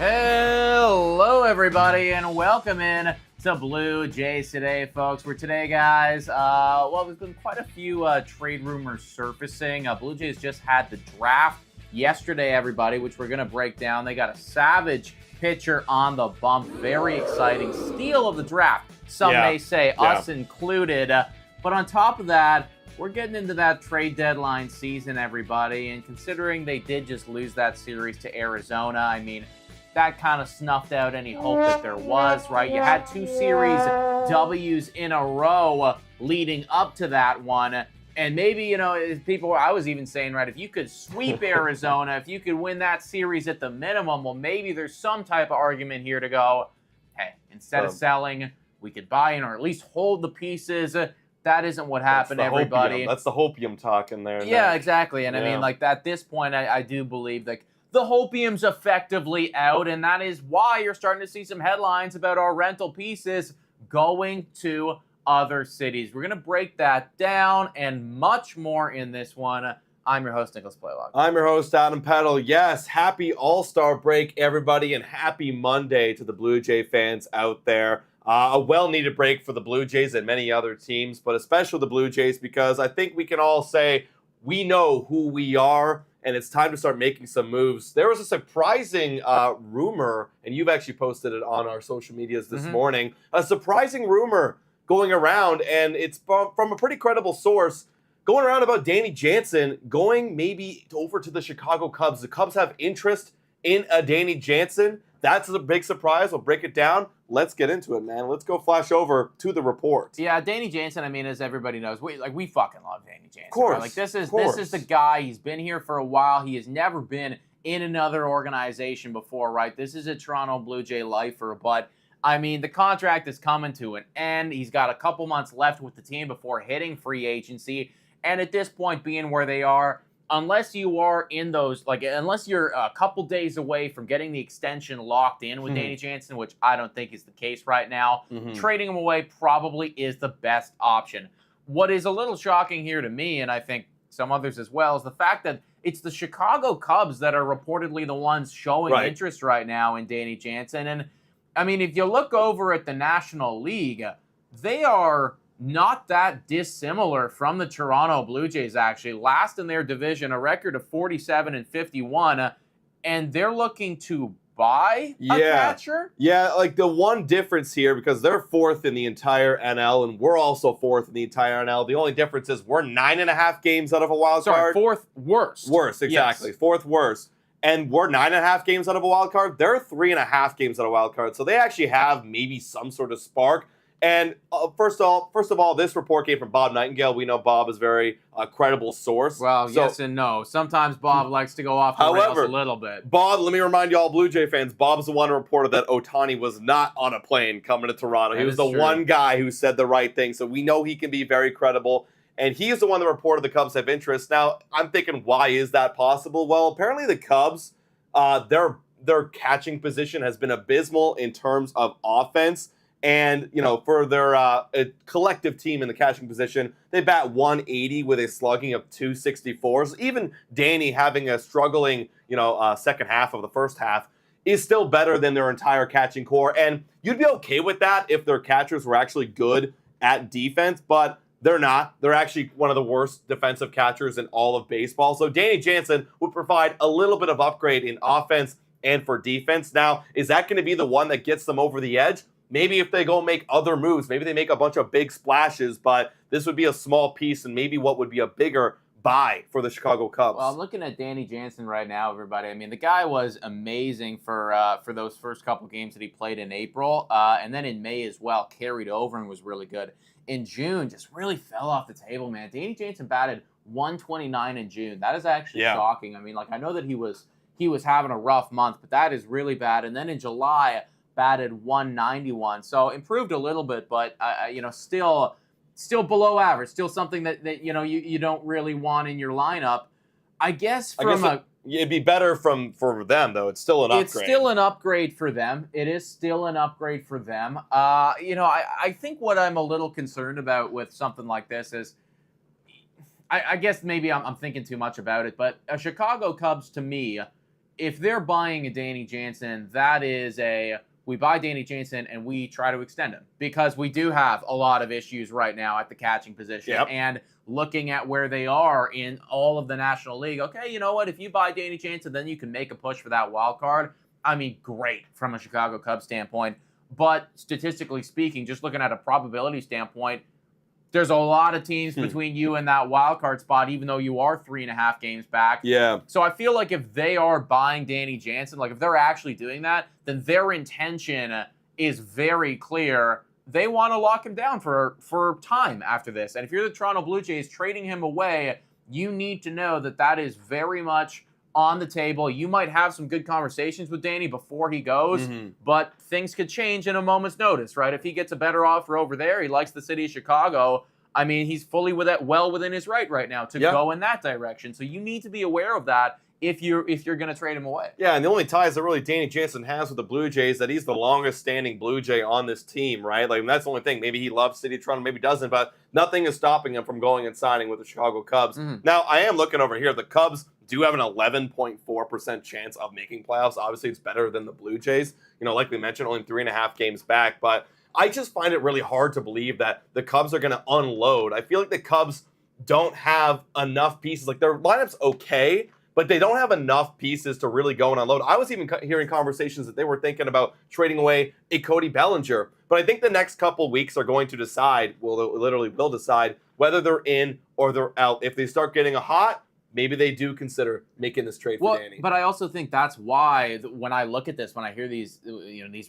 Hello, everybody, and welcome in to Blue Jays Today, folks. Where today, guys, there's been quite a few trade rumors surfacing. Blue Jays just had the draft yesterday, everybody, which we're going to break down. They got a Yesavage pitcher on the bump. Very exciting. Steal of the draft, some may say, us included. But on top of that, we're getting into that trade deadline season, everybody. And considering they did just lose that series to Arizona, I mean, that kind of snuffed out any hope that there was, right? You had 2 series W's in a row leading up to that one. And maybe, I was even saying, right, if you could sweep Arizona, if you could win that series at the minimum, well, maybe there's some type of argument here to go, hey, instead of selling, we could buy in or at least hold the pieces. That isn't what happened, everybody. That's the hopium talk in there. Yeah, exactly. And I mean, at this point, I do believe, the hopium's effectively out, and that is why you're starting to see some headlines about our rental pieces going to other cities. We're going to break that down and much more in this one. I'm your host, Nicholas Playlock. I'm your host, Adam Peddle. Yes, happy All-Star break, everybody, and happy Monday to the Blue Jay fans out there. A well-needed break for the Blue Jays and many other teams, but especially the Blue Jays, because I think we can all say we know who we are, and it's time to start making some moves. There was a surprising rumor, and you've actually posted it on our social medias this morning, a surprising rumor going around, and it's from a pretty credible source, going around about Danny Jansen going maybe over to the Chicago Cubs. The Cubs have interest in a Danny Jansen. That's a big surprise. We'll break it down. Let's get into it, man. Let's go flash over to the report. Yeah, Danny Jansen, I mean, as everybody knows, we fucking love Danny Jansen. Of course. Right? This is the guy. He's been here for a while. He has never been in another organization before, right? This is a Toronto Blue Jay lifer, but I mean, the contract is coming to an end. He's got a couple months left with the team before hitting free agency. And at this point, being where they are, unless you are in those, unless you're a couple days away from getting the extension locked in with Danny Jansen, which I don't think is the case right now, trading him away probably is the best option. What is a little shocking here to me, and I think some others as well, is the fact that it's the Chicago Cubs that are reportedly the ones showing interest right now in Danny Jansen. And I mean, if you look over at the National League, they are not that dissimilar from the Toronto Blue Jays, actually. Last in their division, a record of 47-51, and they're looking to buy a catcher? Yeah, the one difference here, because they're 4th in the entire NL, and we're also 4th in the entire NL. The only difference is we're 9.5 games out of a wild card. 4th worst. Worst, exactly. Yes. 4th worst. And we're 9.5 games out of a wild card. They're 3.5 games out of a wild card. So they actually have maybe some sort of spark. And first of all, this report came from Bob Nightingale. We know Bob is a very credible source. Well, yes and no. Sometimes Bob likes to go off the rails a little bit. Bob, let me remind you all Blue Jay fans, Bob's the one who reported that Ohtani was not on a plane coming to Toronto. He was the one guy who said the right thing. So we know he can be very credible. And he is the one that reported the Cubs have interest. Now, I'm thinking, why is that possible? Well, apparently the Cubs, their catching position has been abysmal in terms of offense. And, for their collective team in the catching position, they bat 180 with a slugging of 264. So even Danny having a struggling, second half of the first half is still better than their entire catching core. And you'd be okay with that if their catchers were actually good at defense, but they're not. They're actually one of the worst defensive catchers in all of baseball. So Danny Jansen would provide a little bit of upgrade in offense and for defense. Now, is that going to be the one that gets them over the edge? Maybe if they go make other moves, maybe they make a bunch of big splashes, but this would be a small piece and maybe what would be a bigger buy for the Chicago Cubs. Well, I'm looking at Danny Jansen right now, everybody. I mean, the guy was amazing for those first couple games that he played in April, and then in May as well, carried over and was really good. In June, just really fell off the table, man. Danny Jansen batted 129 in June. That is actually shocking. I mean, I know that he was having a rough month, but that is really bad. And then in July, batted 191, so improved a little bit, but still below average, still something that you don't really want in your lineup. I guess it'd be better for them though. It's still an upgrade. It's still an upgrade for them. It is still an upgrade for them. I think what I'm a little concerned about with something like this is, I guess maybe I'm thinking too much about it, but a Chicago Cubs to me if they're buying a Danny Jansen, that is we buy Danny Jansen and we try to extend him because we do have a lot of issues right now at the catching position. Yep. And looking at where they are in all of the National League, okay, you know what? If you buy Danny Jansen, then you can make a push for that wild card. I mean, great from a Chicago Cubs standpoint. But statistically speaking, just looking at a probability standpoint, there's a lot of teams between you and that wild card spot, even though you are 3.5 games back. Yeah. So I feel like if they are buying Danny Jansen, like if they're actually doing that, then their intention is very clear. They want to lock him down for time after this. And if you're the Toronto Blue Jays trading him away, you need to know that that is very much on the table. You might have some good conversations with Danny before he goes, but things could change in a moment's notice, right? If he gets a better offer over there, he likes the city of Chicago. I mean, he's fully well within his right now to go in that direction. So you need to be aware of that if you're going to trade him away. Yeah, and the only ties that really Danny Jansen has with the Blue Jays that he's the longest standing Blue Jay on this team, right? Like that's the only thing. Maybe he loves City of Toronto, maybe doesn't, but nothing is stopping him from going and signing with the Chicago Cubs. Now, I am looking over here. The Cubs do have an 11.4% chance of making playoffs. Obviously, it's better than the Blue Jays. You know, like we mentioned, only 3.5 games back, but I just find it really hard to believe that the Cubs are going to unload. I feel like the Cubs don't have enough pieces. Like their lineup's okay, but they don't have enough pieces to really go and unload. I was even hearing conversations that they were thinking about trading away a Cody Bellinger. But I think the next couple weeks are going to decide, will decide whether they're in or they're out. If they start getting hot, maybe they do consider making this trade for Danny. But I also think that's why when I look at this, when I hear these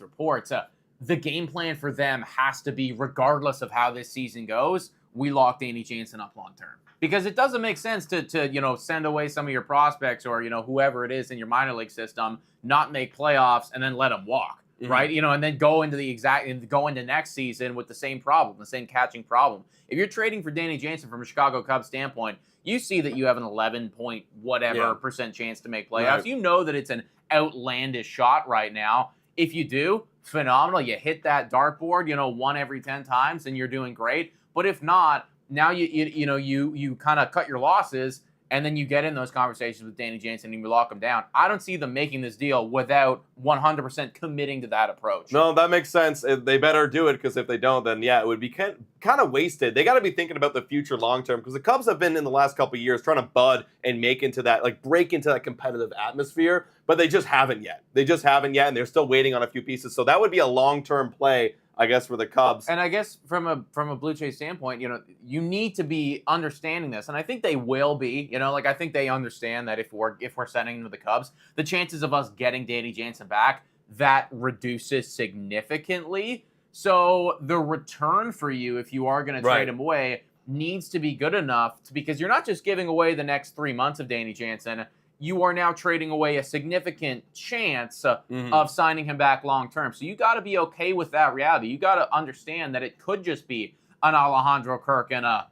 reports, the game plan for them has to be, regardless of how this season goes, we lock Danny Jansen up long term. Because it doesn't make sense to send away some of your prospects or whoever it is in your minor league system, not make playoffs, and then let them walk, right? And then go into next season with the same problem, the same catching problem. If you're trading for Danny Jansen from a Chicago Cubs standpoint, you see that you have an 11% chance to make playoffs. Right. You know that it's an outlandish shot right now. If you do, phenomenal. You hit that dartboard, 1 every 10 times, and you're doing great. But if not, now you kind of cut your losses, and then you get in those conversations with Danny Jansen and you lock him down. I don't see them making this deal without 100% committing to that approach. No, that makes sense. They better do it, because if they don't, then it would be kind of wasted. They got to be thinking about the future long term, because the Cubs have been in the last couple of years trying to bud and break into that competitive atmosphere, but they just haven't yet. And they're still waiting on a few pieces. So that would be a long-term play, I guess, for the Cubs. And I guess from a Blue Jays standpoint, you need to be understanding this, and I think they will be. I think they understand that if we're sending them to the Cubs, the chances of us getting Danny Jansen back, that reduces significantly. So the return for you, if you are going to trade him away, needs to be good enough because you're not just giving away the next 3 months of Danny Jansen. You are now trading away a significant chance of signing him back long term. So you got to be okay with that reality. You got to understand that it could just be an Alejandro Kirk and a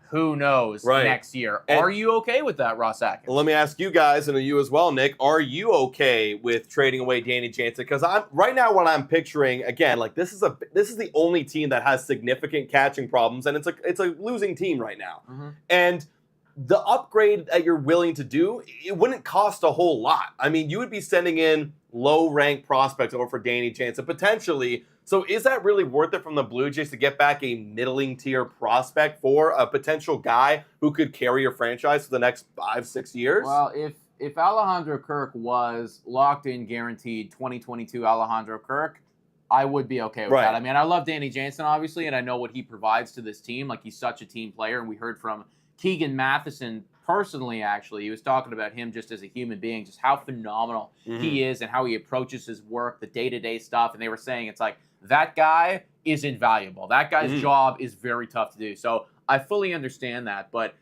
who knows next year. And are you okay with that, Ross Atkins? Well, let me ask you guys, and you as well, Nick. Are you okay with trading away Danny Jansen? Because right now, what I'm picturing, again, this is the only team that has significant catching problems, and it's a losing team right now. And the upgrade that you're willing to do, it wouldn't cost a whole lot. I mean, you would be sending in low-ranked prospects over for Danny Jansen, potentially. So is that really worth it from the Blue Jays to get back a middling-tier prospect for a potential guy who could carry your franchise for the next 5-6 years? Well, if Alejandro Kirk was locked-in, guaranteed 2022 Alejandro Kirk, I would be okay with that. I mean, I love Danny Jansen, obviously, and I know what he provides to this team. He's such a team player, and we heard from Keegan Matheson personally, actually. He was talking about him just as a human being, just how phenomenal he is and how he approaches his work, the day-to-day stuff. And they were saying it's that guy is invaluable. That guy's job is very tough to do. So I fully understand that. But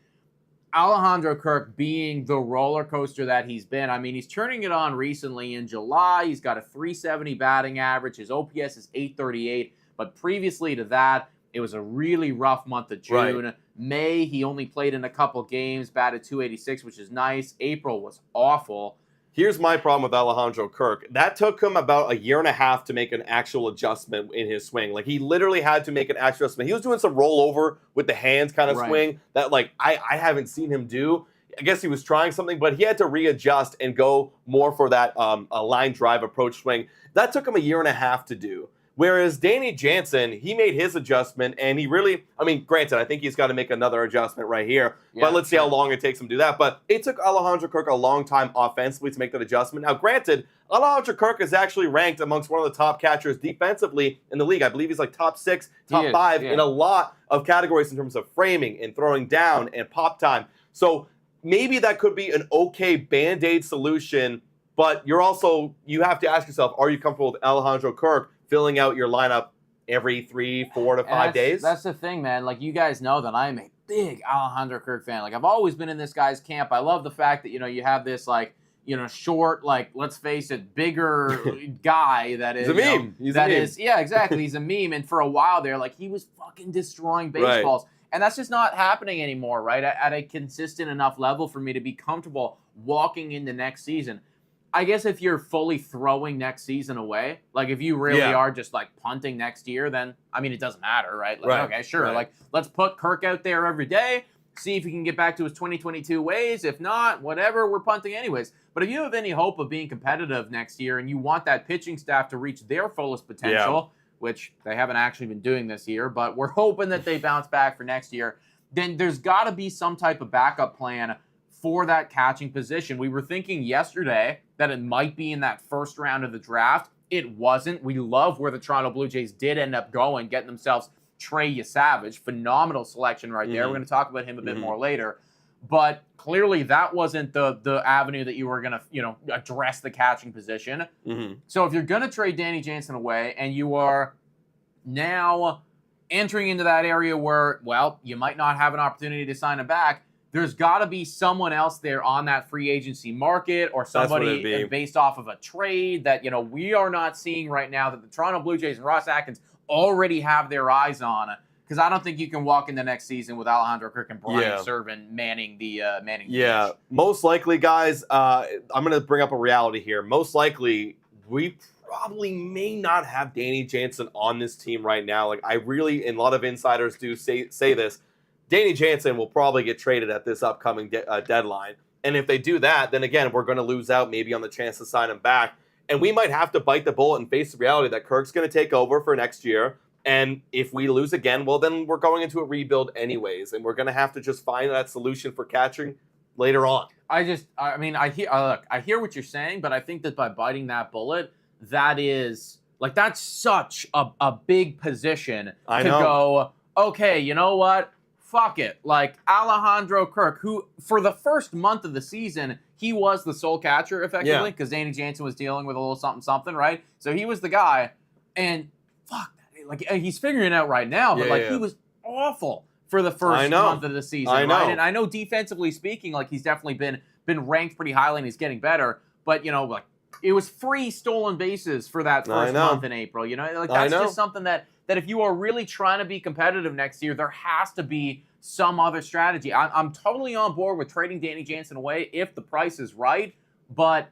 Alejandro Kirk being the roller coaster that he's been, I mean, he's turning it on recently in July. He's got a 370 batting average. His OPS is 838. But previously to that, it was a really rough month of June. May, he only played in a couple games, batted 286, which is nice. April was awful. Here's my problem with Alejandro Kirk. That took him about 1.5 years to make an actual adjustment in his swing. He literally had to make an actual adjustment. He was doing some rollover with the hands kind of swing that, I haven't seen him do. I guess he was trying something, but he had to readjust and go more for that a line drive approach swing. That took him a year and a half to do. Whereas Danny Jansen, he made his adjustment, and he really, I mean, granted, I think he's got to make another adjustment right here, but let's see how long it takes him to do that. But it took Alejandro Kirk a long time offensively to make that adjustment. Now, granted, Alejandro Kirk is actually ranked amongst one of the top catchers defensively in the league. I believe he's like top 6, top 5 in a lot of categories in terms of framing and throwing down and pop time. So maybe that could be an okay Band-Aid solution, but you have to ask yourself, are you comfortable with Alejandro Kirk filling out your lineup every 3, 4 to 5 days? That's the thing, man. Like, you guys know that I'm a big Alejandro Kirk fan. Like, I've always been in this guy's camp. I love the fact that, you have this, like, short, like, let's face it, bigger guy that is. He's a meme. Yeah, exactly. He's a meme. And for a while there, like, he was fucking destroying baseballs. Right. And that's just not happening anymore, right? At a consistent enough level for me to be comfortable walking into next season. I guess if you're fully throwing next season away, like if you really are just like punting next year, then, I mean, it doesn't matter, right? Like, okay, sure. Right. Like, let's put Kirk out there every day, see if he can get back to his 2022 ways. If not, whatever, we're punting anyways. But if you have any hope of being competitive next year and you want that pitching staff to reach their fullest potential, which they haven't actually been doing this year, but we're hoping that they bounce back for next year, then there's got to be some type of backup plan for that catching position. We were thinking yesterday that it might be in that first round of the draft. It wasn't. We love where the Toronto Blue Jays did end up going, getting themselves Trey Yesavage. Phenomenal selection right there. We're going to talk about him a bit more later. But clearly that wasn't the avenue that you were going to, address the catching position. So if you're going to trade Danny Jansen away and you are now entering into that area where, well, you might not have an opportunity to sign him back, there's got to be someone else there on that free agency market or somebody based off of a trade that, we are not seeing right now that the Toronto Blue Jays and Ross Atkins already have their eyes on. Because I don't think you can walk into next season with Alejandro Kirk and Brian Serven manning the bench. Most likely, guys, I'm going to bring up a reality here. Most likely, we probably may not have Danny Jansen on this team right now. Like, I really, and a lot of insiders do say this, Danny Jansen will probably get traded at this upcoming deadline. And if they do that, then again, we're going to lose out maybe on the chance to sign him back. And we might have to bite the bullet and face the reality that Kirk's going to take over for next year. And if we lose again, well, then we're going into a rebuild anyways. And we're going to have to just find that solution for catching later on. I hear what you're saying, but I think that by biting that bullet, that's such a big position to go, okay, you know what? Fuck it. Like, Alejandro Kirk, who for the first month of the season, he was the sole catcher effectively because Danny Jansen was dealing with a little something, right? So he was the guy. And fuck, like, he's figuring it out right now, but he was awful for the first month of the season, right? And I know defensively speaking, like, he's definitely been ranked pretty highly and he's getting better, but like, it was 3 stolen bases for that first month in April. That's just something that if you are really trying to be competitive next year, there has to be some other strategy. I'm totally on board with trading Danny Jansen away if the price is right, but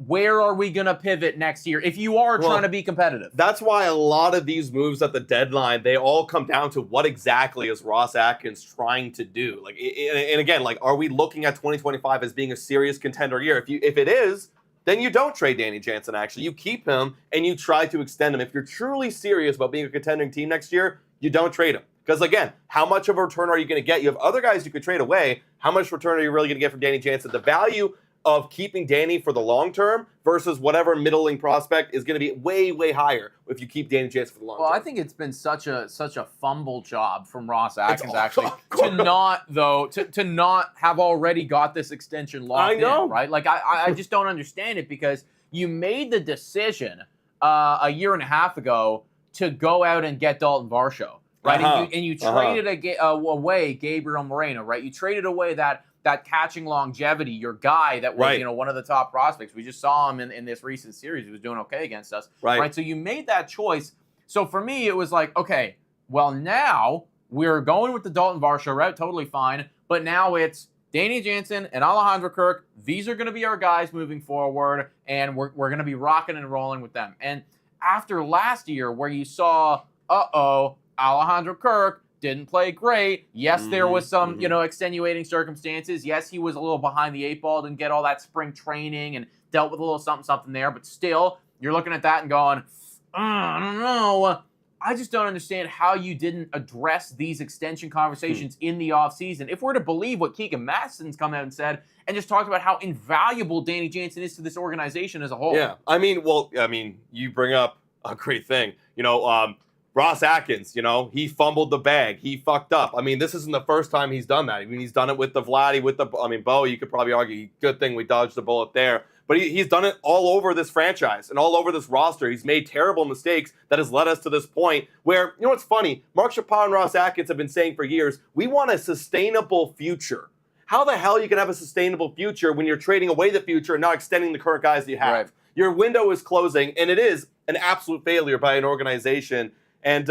where are we going to pivot next year if you are trying to be competitive? That's why a lot of these moves at the deadline, they all come down to what exactly is Ross Atkins trying to do. Like, and again, like, are we looking at 2025 as being a serious contender year? If it is, then you don't trade Danny Jansen, actually. You keep him, and you try to extend him. If you're truly serious about being a contending team next year, you don't trade him. Because, again, how much of a return are you going to get? You have other guys you could trade away. How much return are you really going to get from Danny Jansen? The value of keeping Danny for the long term versus whatever middling prospect is going to be way, way higher if you keep Danny Jansen for the long term. Well, I think it's been such a fumble job from Ross Atkins actually to not have already got this extension locked in, right? Like, I just don't understand it because you made the decision a year and a half ago to go out and get Dalton Varsho, right? And you traded away Gabriel Moreno, right? You traded away that catching longevity, your guy that was, one of the top prospects. We just saw him in this recent series. He was doing okay against us. Right. So you made that choice. So for me, it was like, okay, well, now we're going with the Dalton Varsho route, totally fine. But now it's Danny Jansen and Alejandro Kirk. These are going to be our guys moving forward, and we're going to be rocking and rolling with them. And after last year where you saw, Alejandro Kirk didn't play great. Yes, there was some, extenuating circumstances. Yes, he was a little behind the 8 ball, didn't get all that spring training and dealt with a little something there. But still, you're looking at that and going, I don't know. I just don't understand how you didn't address these extension conversations in the offseason. If we're to believe what Keegan Masson's come out and said and just talked about how invaluable Danny Jansen is to this organization as a whole. Yeah, you bring up a great thing. Ross Atkins, he fumbled the bag. He fucked up. I mean, this isn't the first time he's done that. I mean, he's done it with the Vladdy, Bo, you could probably argue, good thing we dodged the bullet there. But he's done it all over this franchise and all over this roster. He's made terrible mistakes that has led us to this point where, what's funny? Mark Chapin and Ross Atkins have been saying for years, we want a sustainable future. How the hell you can have a sustainable future when you're trading away the future and not extending the current guys that you have? Right. Your window is closing, and it is an absolute failure by an organization. And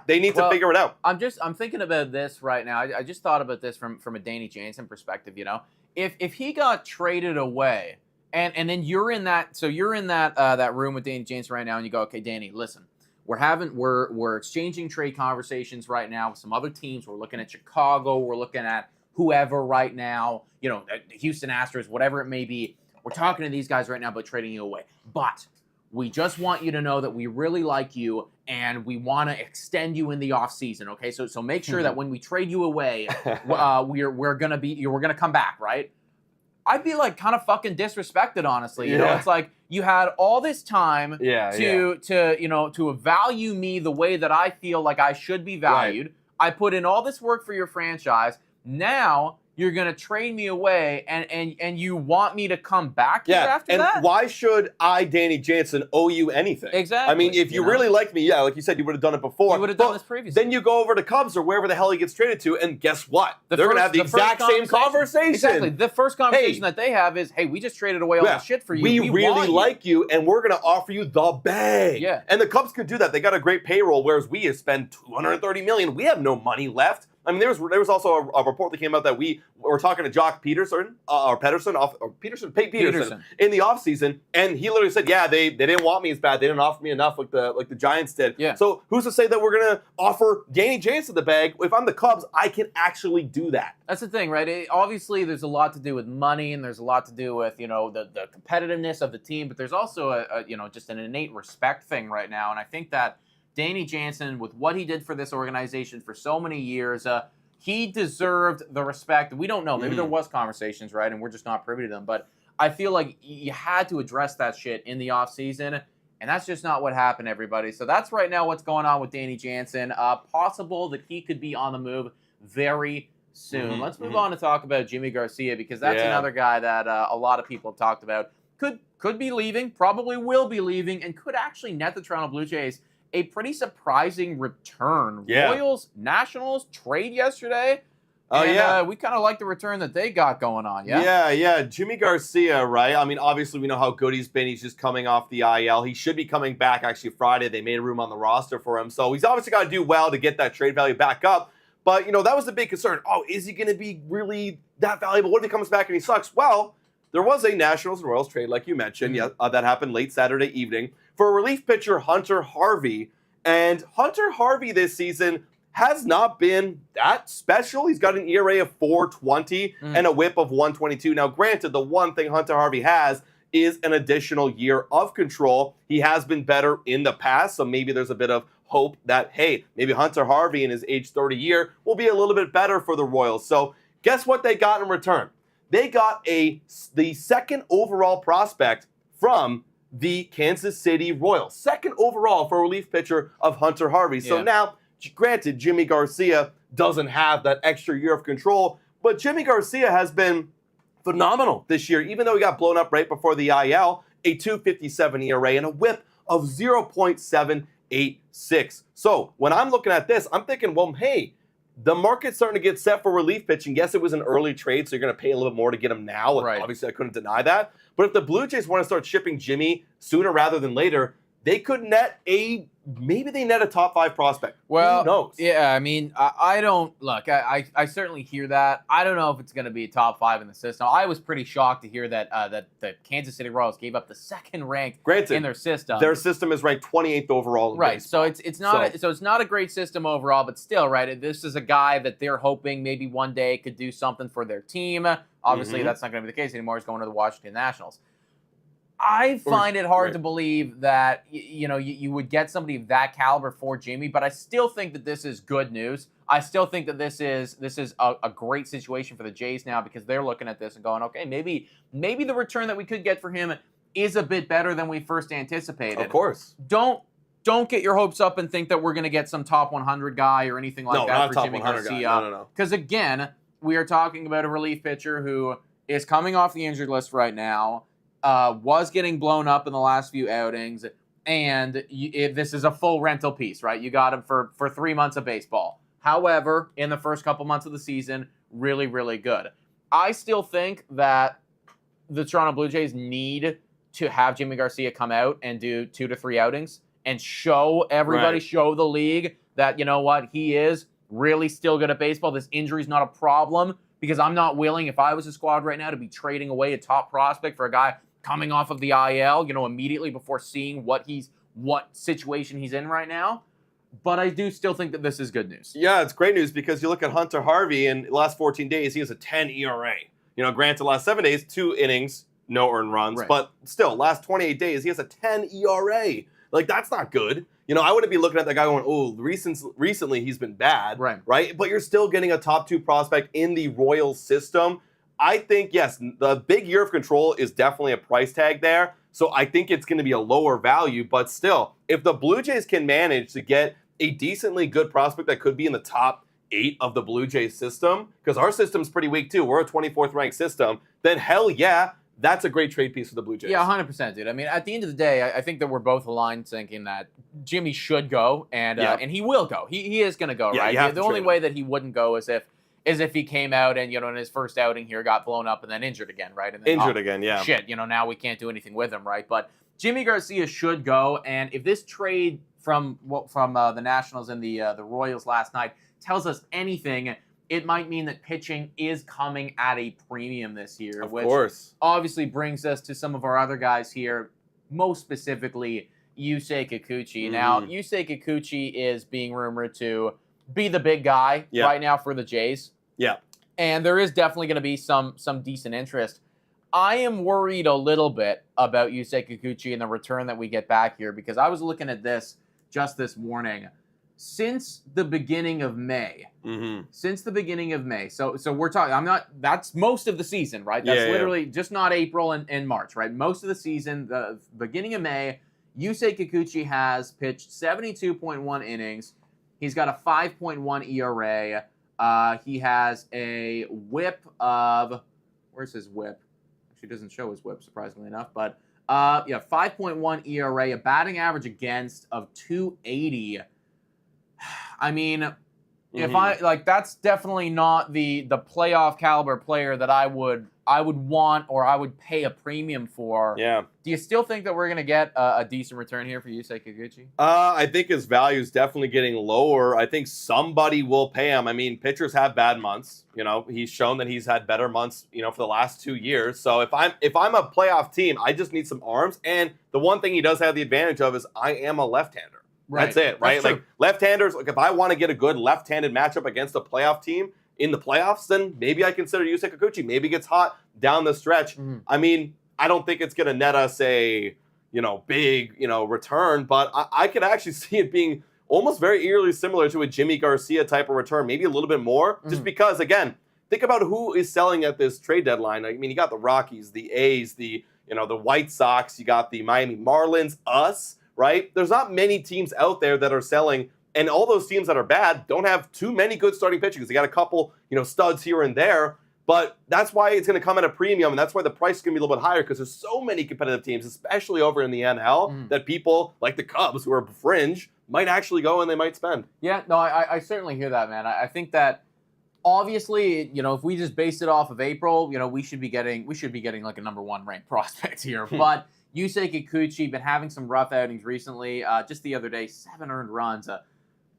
they need to figure it out. I'm thinking about this right now. I just thought about this from a Danny Jansen perspective. If he got traded away, and then you're in that that room with Danny Jansen right now, and you go, okay, Danny, listen, we're exchanging trade conversations right now with some other teams. We're looking at Chicago. We're looking at whoever right now. Houston Astros, whatever it may be. We're talking to these guys right now about trading you away, but we just want you to know that we really like you and we want to extend you in the offseason, okay? So make sure that when we trade you away, we're gonna come back, right? I'd be like kind of fucking disrespected, honestly. It's like you had all this time to value me the way that I feel like I should be valued. Right. I put in all this work for your franchise. Now you're going to trade me away and you want me to come back here after that? And why should I, Danny Jansen, owe you anything? Exactly. I mean, if you really like me, like you said, you would have done it before. You would have done this previously. Then you go over to Cubs or wherever the hell he gets traded to, and guess what? They're going to have the exact same conversation. Exactly. The first conversation that they have is, hey, we just traded away all the shit for you. We really like you, and we're going to offer you the bag. Yeah. And the Cubs could do that. They got a great payroll, whereas we have spent $230 million. We have no money left. I mean, there was also a report that came out that we were talking to Jock Peterson, Pete Peterson in the offseason, and he literally said, they didn't want me as bad. They didn't offer me enough like the Giants did. Yeah. So who's to say that we're going to offer Danny Jansen the bag? If I'm the Cubs, I can actually do that. That's the thing, right? Obviously, there's a lot to do with money, and there's a lot to do with, the competitiveness of the team, but there's also just an innate respect thing right now, and I think that Danny Jansen, with what he did for this organization for so many years, he deserved the respect. We don't know. Maybe there was conversations, right, and we're just not privy to them. But I feel like you had to address that shit in the offseason, and that's just not what happened, everybody. So that's right now what's going on with Danny Jansen. Possible that he could be on the move very soon. Let's move on to talk about Jimmy Garcia, because that's another guy that a lot of people have talked about. Could be leaving, probably will be leaving, and could actually net the Toronto Blue Jays a pretty surprising return. Royals, Nationals, trade yesterday. We kind of like the return that they got going on, Yeah, Jimmy Garcia, right? I mean, obviously we know how good he's been. He's just coming off the IL. He should be coming back actually Friday. They made room on the roster for him. So he's obviously got to do well to get that trade value back up. But, that was the big concern. Oh, is he going to be really that valuable? What if he comes back and he sucks? Well, there was a Nationals and Royals trade, like you mentioned. That happened late Saturday evening for a relief pitcher, Hunter Harvey. And Hunter Harvey this season has not been that special. He's got an ERA of 4.20 and a WHIP of 1.22. Now, granted, the one thing Hunter Harvey has is an additional year of control. He has been better in the past, so maybe there's a bit of hope that, hey, maybe Hunter Harvey in his age 30 year will be a little bit better for the Royals. So guess what they got in return? They got the second overall prospect from the Kansas City Royals. Second overall for a relief pitcher of Hunter Harvey. So now, granted, Jimmy Garcia doesn't have that extra year of control, but Jimmy Garcia has been phenomenal this year, even though he got blown up right before the IL, a 2.57 ERA and a WHIP of 0.786. So when I'm looking at this, I'm thinking, well, hey, the market's starting to get set for relief pitching. Yes, it was an early trade, so you're going to pay a little bit more to get him now. Right. Obviously, I couldn't deny that. But if the Blue Jays want to start shipping Jimmy sooner rather than later, they could net a maybe they net a top 5 prospect. Well, who knows? Yeah, I mean, I don't look. I certainly hear that. I don't know if it's going to be top 5 in the system. I was pretty shocked to hear that that the Kansas City Royals gave up the second rank in their system. Their system is ranked 28th overall. In baseball. So it's not so it's not a great system overall, but still, right? This is a guy that they're hoping maybe one day could do something for their team. Obviously, that's not going to be the case anymore. He's going to the Washington Nationals. I find it hard to believe that you would get somebody of that caliber for Jimmy, but I still think that this is good news. I still think that this is a great situation for the Jays now because they're looking at this and going, okay, maybe the return that we could get for him is a bit better than we first anticipated. Of course. Don't get your hopes up and think that we're going to get some top 100 guy or anything like that for Jimmy Garcia. No. Because again, we are talking about a relief pitcher who is coming off the injured list right now. Was getting blown up in the last few outings, and this is a full rental piece, right? You got him for 3 months of baseball. However, in the first couple months of the season, really, really good. I still think that the Toronto Blue Jays need to have Jimmy Garcia come out and do 2 to 3 outings and show everybody, show the league that, you know what, he is really still good at baseball. This injury is not a problem because I'm not willing, if I was a squad right now, to be trading away a top prospect for a guy coming off of the IL, immediately before seeing what situation he's in right now. But I do still think that this is good news. Yeah, it's great news because you look at Hunter Harvey in the last 14 days, he has a 10 ERA. Granted, last 7 days, 2 innings, no earned runs, but still, last 28 days, he has a 10 ERA. Like, that's not good. I wouldn't be looking at that guy going, oh, recently he's been bad, right? But you're still getting a top 2 prospect in the Royals system. I think, yes, the big year of control is definitely a price tag there. So I think it's going to be a lower value. But still, if the Blue Jays can manage to get a decently good prospect that could be in the top 8 of the Blue Jays system, because our system's pretty weak too. We're a 24th ranked system. Then hell yeah, that's a great trade piece for the Blue Jays. Yeah, 100%, dude. I mean, at the end of the day, I think that we're both aligned thinking that Jimmy should go, and he will go. He is going to go, right? The only way that he wouldn't go is if he came out and, in his first outing here got blown up and then injured again, right? And then, injured again, yeah. Shit, now we can't do anything with him, right? But Jimmy Garcia should go, and if this trade from the Nationals and the Royals last night tells us anything, it might mean that pitching is coming at a premium this year. Of course. Obviously brings us to some of our other guys here, most specifically Yusei Kikuchi. Now, Yusei Kikuchi is being rumored to be the big guy right now for the Jays. Yeah. And there is definitely going to be some decent interest. I am worried a little bit about Yusei Kikuchi and the return that we get back here because I was looking at this just this morning. Since the beginning of May, so we're talking, that's most of the season, right? That's literally just not April and March, right? Most of the season, the beginning of May, Yusei Kikuchi has pitched 72.1 innings. He's got a 5.1 ERA. He has a whip of, where's his whip? Actually, doesn't show his whip, surprisingly enough. But 5.1 ERA, a batting average against of 280. I mean, if that's definitely not the playoff caliber player that I would want or I would pay a premium for. Yeah. Do you still think that we're going to get a decent return here for Yusei Kikuchi? I think his value is definitely getting lower. I think somebody will pay him. I mean, pitchers have bad months. He's shown that he's had better months, for the last 2 years. So if I'm a playoff team, I just need some arms. And the one thing he does have the advantage of is I am a left-hander. Right. That's it, right? Like left-handers, if I want to get a good left-handed matchup against a playoff team in the playoffs, then maybe I consider Yusei Kikuchi. Maybe it gets hot down the stretch. I mean, I don't think it's going to net us a, big, return, but I could actually see it being almost very eerily similar to a Jimmy Garcia type of return, maybe a little bit more, just because, again, think about who is selling at this trade deadline. I mean, you got the Rockies, the A's, the White Sox, you got the Miami Marlins, us. Right? There's not many teams out there that are selling, and all those teams that are bad don't have too many good starting pitchers. They got a couple, studs here and there, but that's why it's going to come at a premium, and that's why the price is going to be a little bit higher because there's so many competitive teams, especially over in the NL, that people like the Cubs, who are fringe, might actually go and they might spend. Yeah, no, I certainly hear that, man. I think that obviously, if we just base it off of April, we should be getting like a number 1 ranked prospect here, but Yusei Kikuchi been having some rough outings recently. Just the other day, 7 earned runs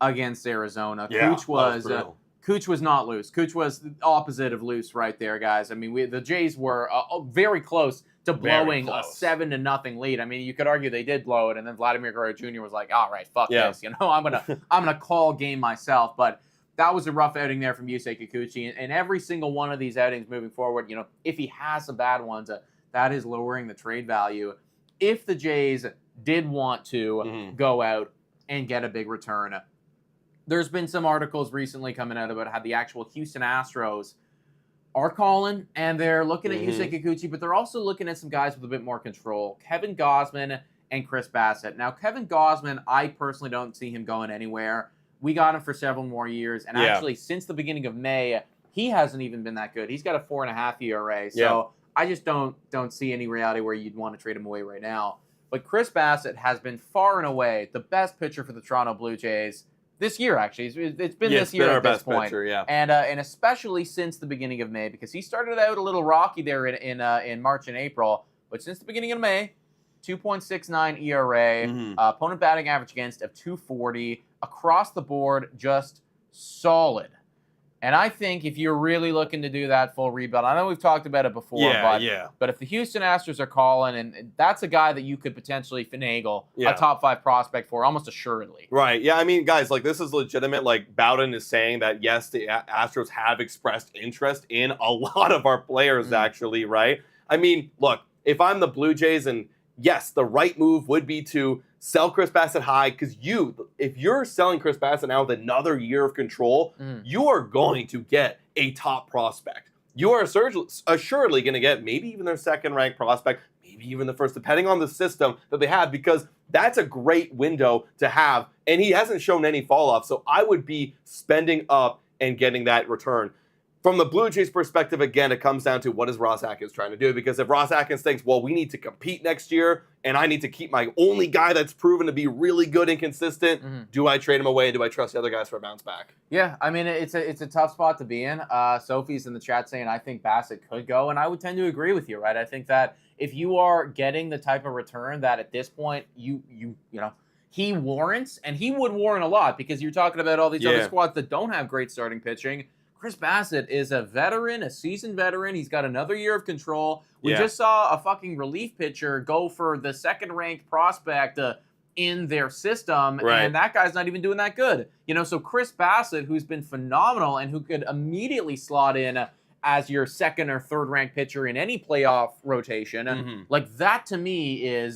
against Arizona. Yeah, Cooch was not loose. Cooch was the opposite of loose right there, guys. I mean, the Jays were very close to blowing a 7-0 lead. I mean, you could argue they did blow it, and then Vladimir Guerrero Jr. was like, "All right, fuck this. You know, I'm gonna call game myself." But that was a rough outing there from Yusei Kikuchi, and every single one of these outings moving forward, you know, if he has some bad ones, that is lowering the trade value. If the Jays did want to go out and get a big return. There's been some articles recently coming out about how the actual Houston Astros are calling, and they're looking at Yusei Kikuchi, but they're also looking at some guys with a bit more control. Kevin Gausman and Chris Bassitt. Now, Kevin Gausman, I personally don't see him going anywhere. We got him for several more years, and actually, since the beginning of May, he hasn't even been that good. He's got a 4.5 ERA, so I just don't see any reality where you'd want to trade him away right now. But Chris Bassitt has been far and away the best pitcher for the Toronto Blue Jays. This year, actually. It's been this year at this point. Pitcher, and especially since the beginning of May, because he started out a little rocky there in March and April, but since the beginning of May, 2.69 ERA, opponent batting average against of 240, across the board, just solid. And I think if you're really looking to do that full rebuild, I know we've talked about it before, but if the Houston Astros are calling, and that's a guy that you could potentially finagle a top 5 prospect for, almost assuredly. Right. Yeah, I mean, guys, like, this is legitimate. Like, Bowden is saying that, yes, the Astros have expressed interest in a lot of our players, actually, right? I mean, look, if I'm the Blue Jays, and yes, the right move would be to sell Chris Bassitt high, because if you're selling Chris Bassitt now with another year of control, you are going to get a top prospect. You are assuredly going to get maybe even their second-ranked prospect, maybe even the first, depending on the system that they have, because that's a great window to have, and he hasn't shown any fall-off, so I would be spending up and getting that return. From the Blue Jays' perspective, again, it comes down to what is Ross Atkins trying to do. Because if Ross Atkins thinks, well, we need to compete next year, and I need to keep my only guy that's proven to be really good and consistent, do I trade him away? Do I trust the other guys for a bounce back? Yeah, I mean, it's a tough spot to be in. Sophie's in the chat saying, I think Bassitt could go, and I would tend to agree with you, right? I think that if you are getting the type of return that at this point you know, he warrants, and he would warrant a lot, because you're talking about all these other squads that don't have great starting pitching. Chris Bassitt is a veteran, a seasoned veteran. He's got another year of control. We just saw a fucking relief pitcher go for the second-ranked prospect in their system, and that guy's not even doing that good. You know, so Chris Bassitt, who's been phenomenal and who could immediately slot in as your second or third-ranked pitcher in any playoff rotation, like that to me is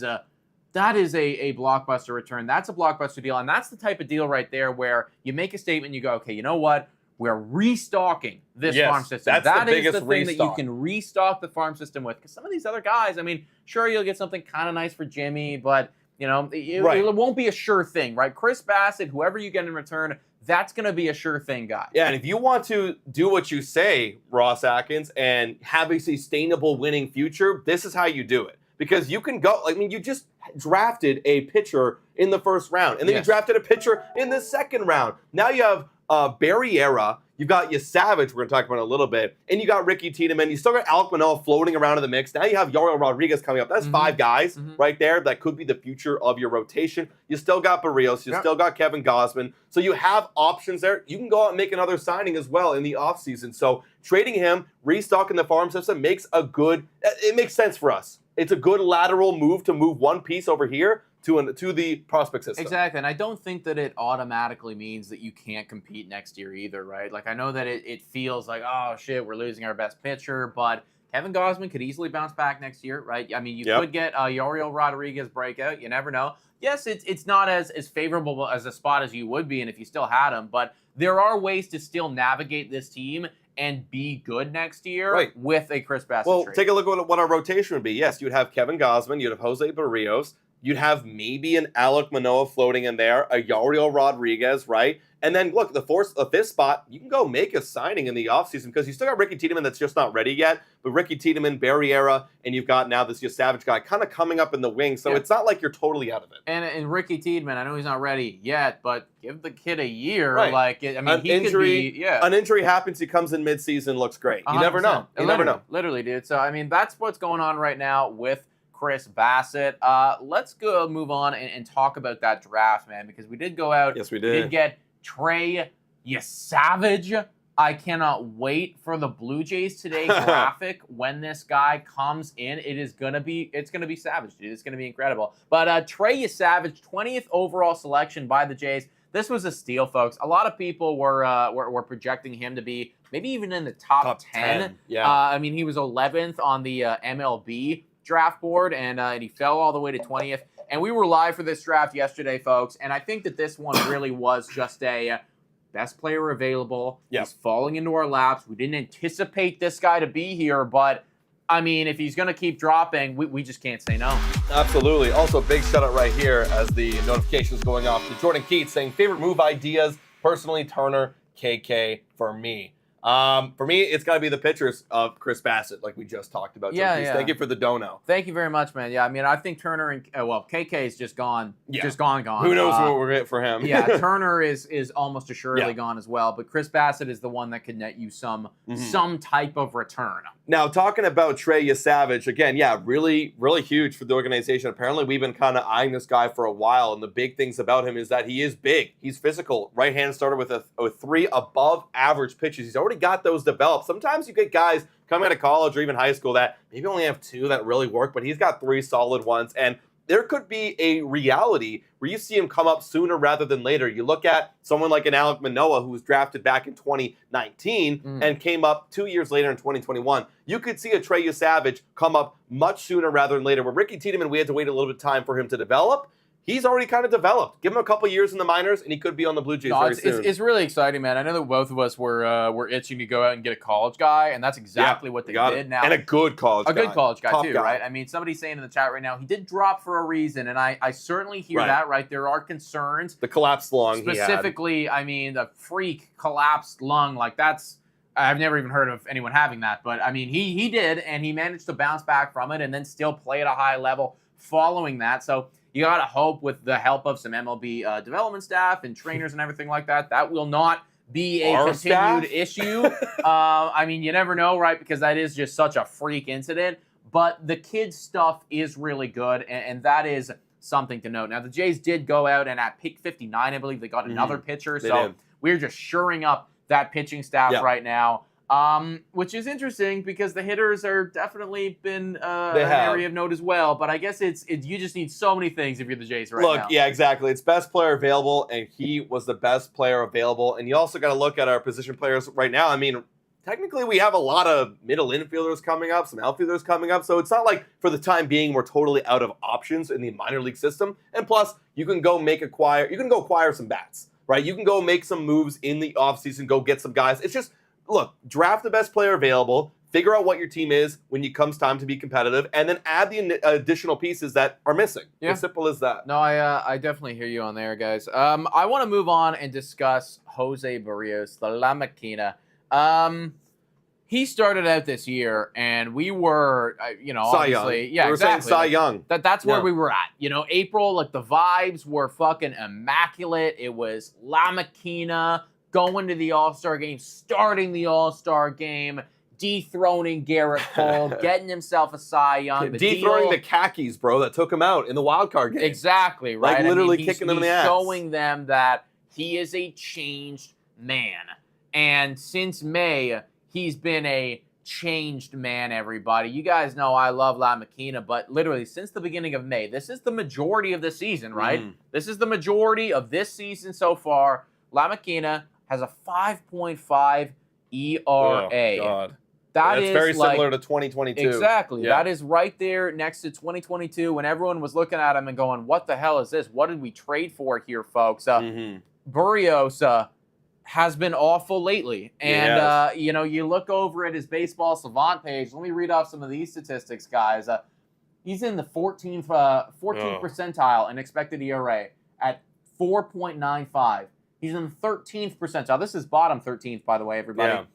that is a blockbuster return. That's a blockbuster deal, and that's the type of deal right there where you make a statement and you go, okay, you know what? We're restocking this farm system. That is the thing that you can restock the farm system with. Because some of these other guys, I mean, sure, you'll get something kind of nice for Jimmy, but, you know, it won't be a sure thing, right? Chris Bassitt, whoever you get in return, that's going to be a sure thing guy. Yeah, and if you want to do what you say, Ross Atkins, and have a sustainable winning future, this is how you do it. Because you can go, I mean, you just drafted a pitcher in the first round, and then you drafted a pitcher in the second round. Now you have Berrios, you've got Yesavage, we're going to talk about in a little bit, and you got Ricky Tiedemann, you still got Alek Manoah floating around in the mix. Now you have Yariel Rodriguez coming up. That's 5 guys right there that could be the future of your rotation. You still got Berrios, you still got Kevin Gausman, so you have options there. You can go out and make another signing as well in the offseason. So trading him, restocking the farm system makes it makes sense for us. It's a good lateral move to move one piece over here to the prospect system. Exactly, and I don't think that it automatically means that you can't compete next year either, right? Like, I know that it feels like, oh, shit, we're losing our best pitcher, but Kevin Gausman could easily bounce back next year, right? I mean, you could get Yariel Rodriguez breakout. You never know. Yes, it's not as favorable as a spot as you would be, and if you still had him, but there are ways to still navigate this team and be good next year with a Chris Bassitt trade. Take a look at what our rotation would be. Yes, you'd have Kevin Gausman, you'd have Jose Berrios, you'd have maybe an Alek Manoah floating in there, a Yariel Rodriguez, right? And then, look, the fifth spot, you can go make a signing in the offseason because you still got Ricky Tiedemann that's just not ready yet. But Ricky Tiedemann, Berrios, and you've got now this Yesavage guy kind of coming up in the wings. So it's not like you're totally out of it. And Ricky Tiedemann, I know he's not ready yet, but give the kid a year. Right. Like, I mean, could be, An injury happens, he comes in midseason, looks great. You never know. You never know. Literally, dude. So, I mean, that's what's going on right now with Chris Bassitt. Let's go move on and talk about that draft, man, because we did go out. Yes, we We did did. get Trey Yesavage. I cannot wait for the Blue Jays Today graphic when this guy comes in. It's gonna be savage, dude. It's gonna be incredible. But Trey Yesavage, 20th overall selection by the Jays. This was a steal, folks. A lot of people were projecting him to be maybe even in the top 10. Yeah. I mean, he was 11th on the MLB draft board, and he fell all the way to 20th. And we were live for this draft yesterday, folks. And I think that this one really was just a best player available. Yep. He's falling into our laps. We didn't anticipate this guy to be here, but I mean, if he's going to keep dropping, we just can't say no. Absolutely. Also, big shout out right here as the notifications going off to Jordan Keats saying favorite move ideas. Personally, Turner, KK for me. For me, it's got to be the pitchers of Chris Bassitt, like we just talked about. Yeah, yeah. Thank you for the dono. Thank you very much, man. Yeah, I mean, I think Turner and KK is just gone. Yeah. Just gone. Who knows what we're getting for him? Yeah, Turner is almost assuredly Yeah. gone as well. But Chris Bassitt is the one that could net you some type of return. Now, talking about Trey Yesavage, again, yeah, really, really huge for the organization. Apparently, we've been kind of eyeing this guy for a while, and the big things about him is that he is big. He's physical. Right-hand starter with 3 above-average pitches. He's already got those developed. Sometimes you get guys coming out of college or even high school that maybe only have 2 that really work, but he's got 3 solid ones, and there could be a reality where you see him come up sooner rather than later. You look at someone like an Alek Manoah who was drafted back in 2019 and came up 2 years later in 2021. You could see a Trey Yesavage come up much sooner rather than later. Where Ricky Tiedemann, we had to wait a little bit of time for him to develop. He's already kind of developed. Give him a couple years in the minors, and he could be on the Blue Jays very soon. It's really exciting, man. I know that both of us were itching to go out and get a college guy, and that's exactly what they did. Now, and a good college guy. A good college guy, Top too, guy. right? I mean, somebody's saying in the chat right now, he did drop for a reason, and I certainly hear that, right? There are concerns. The collapsed lung Specifically, I mean, the freak collapsed lung, like that's... I've never even heard of anyone having that, but I mean, he did, and he managed to bounce back from it and then still play at a high level following that. So you got to hope with the help of some MLB development staff and trainers and everything like that, that will not be a continued issue. I mean, you never know, right? Because that is just such a freak incident. But the kids' stuff is really good, and that is something to note. Now, the Jays did go out, and at pick 59, I believe they got another pitcher. So we're just shoring up that pitching staff right now. Which is interesting because the hitters are definitely been an area of note as well. But I guess it's you just need so many things if you're the Jays now. Look, yeah, exactly. It's best player available, and he was the best player available. And you also got to look at our position players right now. I mean, technically we have a lot of middle infielders coming up, some outfielders coming up. So it's not like for the time being we're totally out of options in the minor league system. And plus, you can go acquire some bats, right? You can go make some moves in the offseason, go get some guys. It's just, look, draft the best player available, figure out what your team is when it comes time to be competitive, and then add the additional pieces that are missing. Yeah. As simple as that. No, I definitely hear you on there, guys. I want to move on and discuss Jose Berrios, the La Maquina. He started out this year, and we were, obviously, we were saying Cy Young. That's where we were at. April, like the vibes were fucking immaculate. It was La Maquina going to the All-Star game, starting the All-Star game, dethroning Garrett Cole, getting himself a Cy Young. Dethroning the khakis, bro, that took him out in the wild card game. Exactly, right? Like literally kicking them in the ass. Showing them that he is a changed man. And since May, he's been a changed man, everybody. You guys know I love La Maquina, but literally since the beginning of May, this is the majority of the season, right? This is the majority of this season so far. La Maquina has a 5.5 ERA. Oh, God. That's very similar to 2022. Exactly. Yeah. That is right there next to 2022 when everyone was looking at him and going, what the hell is this? What did we trade for here, folks? Berrios has been awful lately. And, you look over at his Baseball Savant page. Let me read off some of these statistics, guys. He's in the 14th percentile in expected ERA at 4.95. He's in the 13th percentile. This is bottom 13th, by the way, everybody.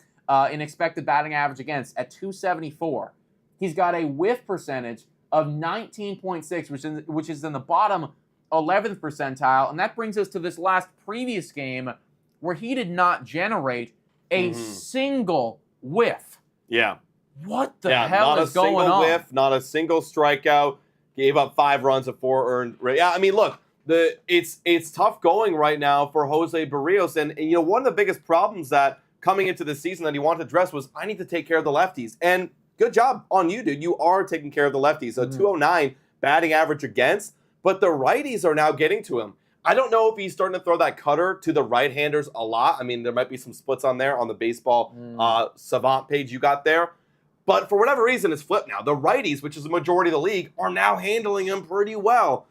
In expected batting average against at 274. He's got a whiff percentage of 19.6, which is in the bottom 11th percentile. And that brings us to this last previous game where he did not generate a single whiff. Yeah. What the hell is going on? Not a single whiff, not a single strikeout. Gave up 5 runs of 4 earned. Yeah, I mean, look, it's tough going right now for Yusei Berrios, and you know, one of the biggest problems that coming into the season that he wanted to address was I need to take care of the lefties. And good job on you, dude. You are taking care of the lefties. So 209 batting average against, but the righties are now getting to him. I don't know if he's starting to throw that cutter to the right-handers a lot. I mean, there might be some splits on there on the baseball savant page you got there. But for whatever reason, it's flipped now. The righties, which is the majority of the league, are now handling him pretty well.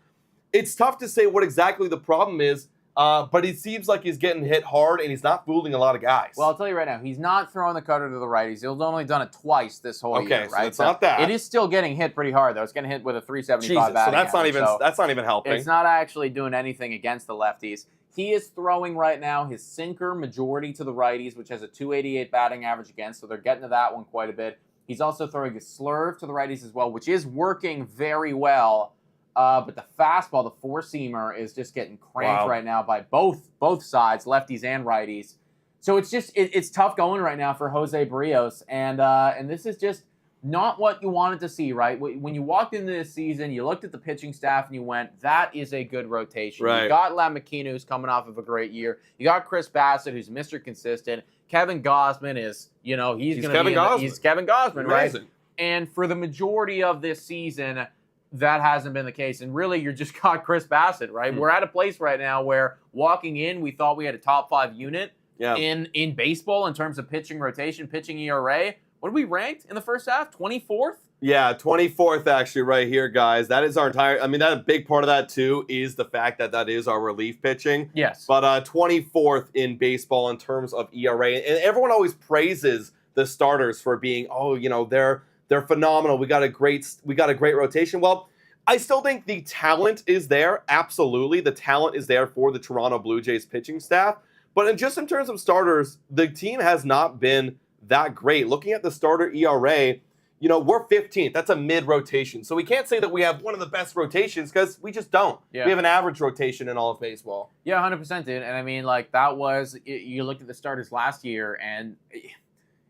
It's tough to say what exactly the problem is, but it seems like he's getting hit hard and he's not fooling a lot of guys. Well, I'll tell you right now, he's not throwing the cutter to the righties. He's only done it twice this whole year, right? So it's not that. It is still getting hit pretty hard, though. It's getting hit with a 375 batting so that's average, that's not even helping. It's not actually doing anything against the lefties. He is throwing right now his sinker majority to the righties, which has a 288 batting average against, so they're getting to that one quite a bit. He's also throwing his slurve to the righties as well, which is working very well. But the fastball, the four-seamer, is just getting cranked right now by both sides, lefties and righties. So it's just it's tough going right now for Yusei Berrios, and this is just not what you wanted to see, right? When you walked into this season, you looked at the pitching staff and you went, "That is a good rotation." Right. You got Lamakina, who's coming off of a great year. You got Chris Bassitt, who's Mr. Consistent. Kevin Gausman is, you know, he's going to be he's Kevin Gausman, right? And for the majority of this season, that hasn't been the case. And really, you're just got Chris Bassitt, right? We're at a place right now where walking in, we thought we had a top 5 unit in baseball in terms of pitching rotation, pitching ERA. What did we ranked in the first half? 24th? Yeah, 24th actually right here, guys. That is our entire, I mean, that a big part of that too is the fact that that is our relief pitching. Yes. But 24th in baseball in terms of ERA. And everyone always praises the starters for being, oh, you know, they're phenomenal. We got a great rotation. Well, I still think the talent is there. Absolutely. The talent is there for the Toronto Blue Jays pitching staff. But in terms of starters, the team has not been that great. Looking at the starter ERA, you know, we're 15th. That's a mid-rotation. So we can't say that we have one of the best rotations because we just don't. Yeah. We have an average rotation in all of baseball. Yeah, 100%, dude. And I mean, like, that was, you looked at the starters last year and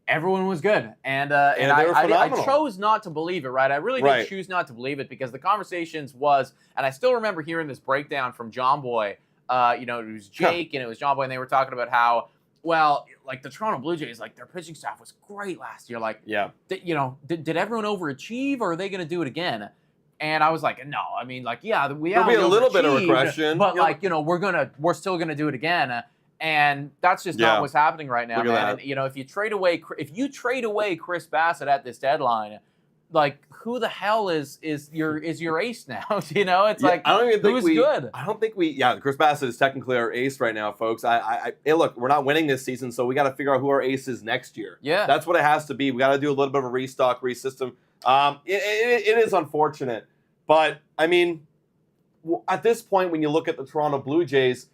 everyone was good. And I chose not to believe it, right? I really did choose not to believe it because the conversations was, and I still remember hearing this breakdown from John Boy. You know, it was Jake and it was John Boy, and they were talking about how, well, like the Toronto Blue Jays, like their pitching staff was great last year. Like, did everyone overachieve or are they going to do it again? And I was like, no, I mean, like, yeah, there'll be a little bit of regression, but like, you know, we're still going to do it again. And that's just not what's happening right now, man. And, you know, if you trade away Chris Bassitt at this deadline, like, who the hell is your ace now? You know, it's like, I don't even think who's good? I don't think Chris Bassitt is technically our ace right now, folks. Hey, look, we're not winning this season, so we got to figure out who our ace is next year. Yeah. That's what it has to be. We got to do a little bit of a restock, resystem. It is unfortunate. But, I mean, at this point, when you look at the Toronto Blue Jays,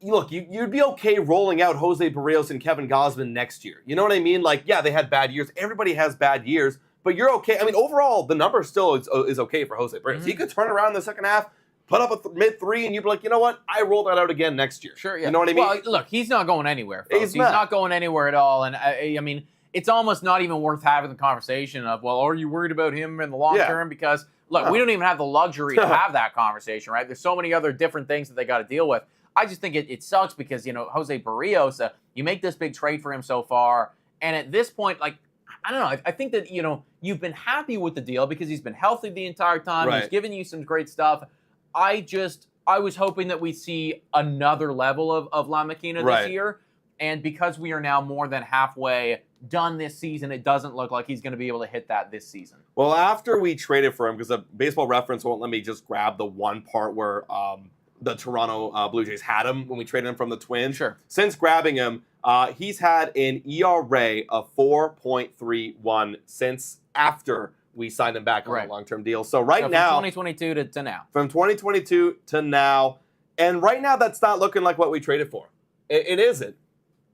look, you'd be okay rolling out Yusei Berrios and Kevin Gausman next year. You know what I mean? Like, yeah, they had bad years. Everybody has bad years. But you're okay. I mean, overall, the number still is okay for Yusei Berrios. He could turn around in the second half, put up a mid-3, and you'd be like, you know what? I roll that out again next year. Sure, yeah. You know what I mean? Well, look, he's not going anywhere, folks. He's not going anywhere at all. And, I mean, it's almost not even worth having the conversation of, well, are you worried about him in the long term? Because, look, we don't even have the luxury to have that conversation, right? There's so many other different things that they got to deal with. I just think it sucks because, you know, Yusei Berrios, you make this big trade for him so far, and at this point, like, I don't know. I think that, you know, you've been happy with the deal because he's been healthy the entire time. He's given you some great stuff. I was hoping that we'd see another level of Lamakina this year. And because we are now more than halfway done this season, it doesn't look like he's going to be able to hit that this season. Well, after we traded for him, because the Baseball Reference won't let me just grab the one part where the Toronto Blue Jays had him when we traded him from the Twins. Sure. Since grabbing him, he's had an ERA of 4.31 since after we signed him back on a long-term deal. So now... From 2022 to now. From 2022 to now. And right now, that's not looking like what we traded for. It isn't.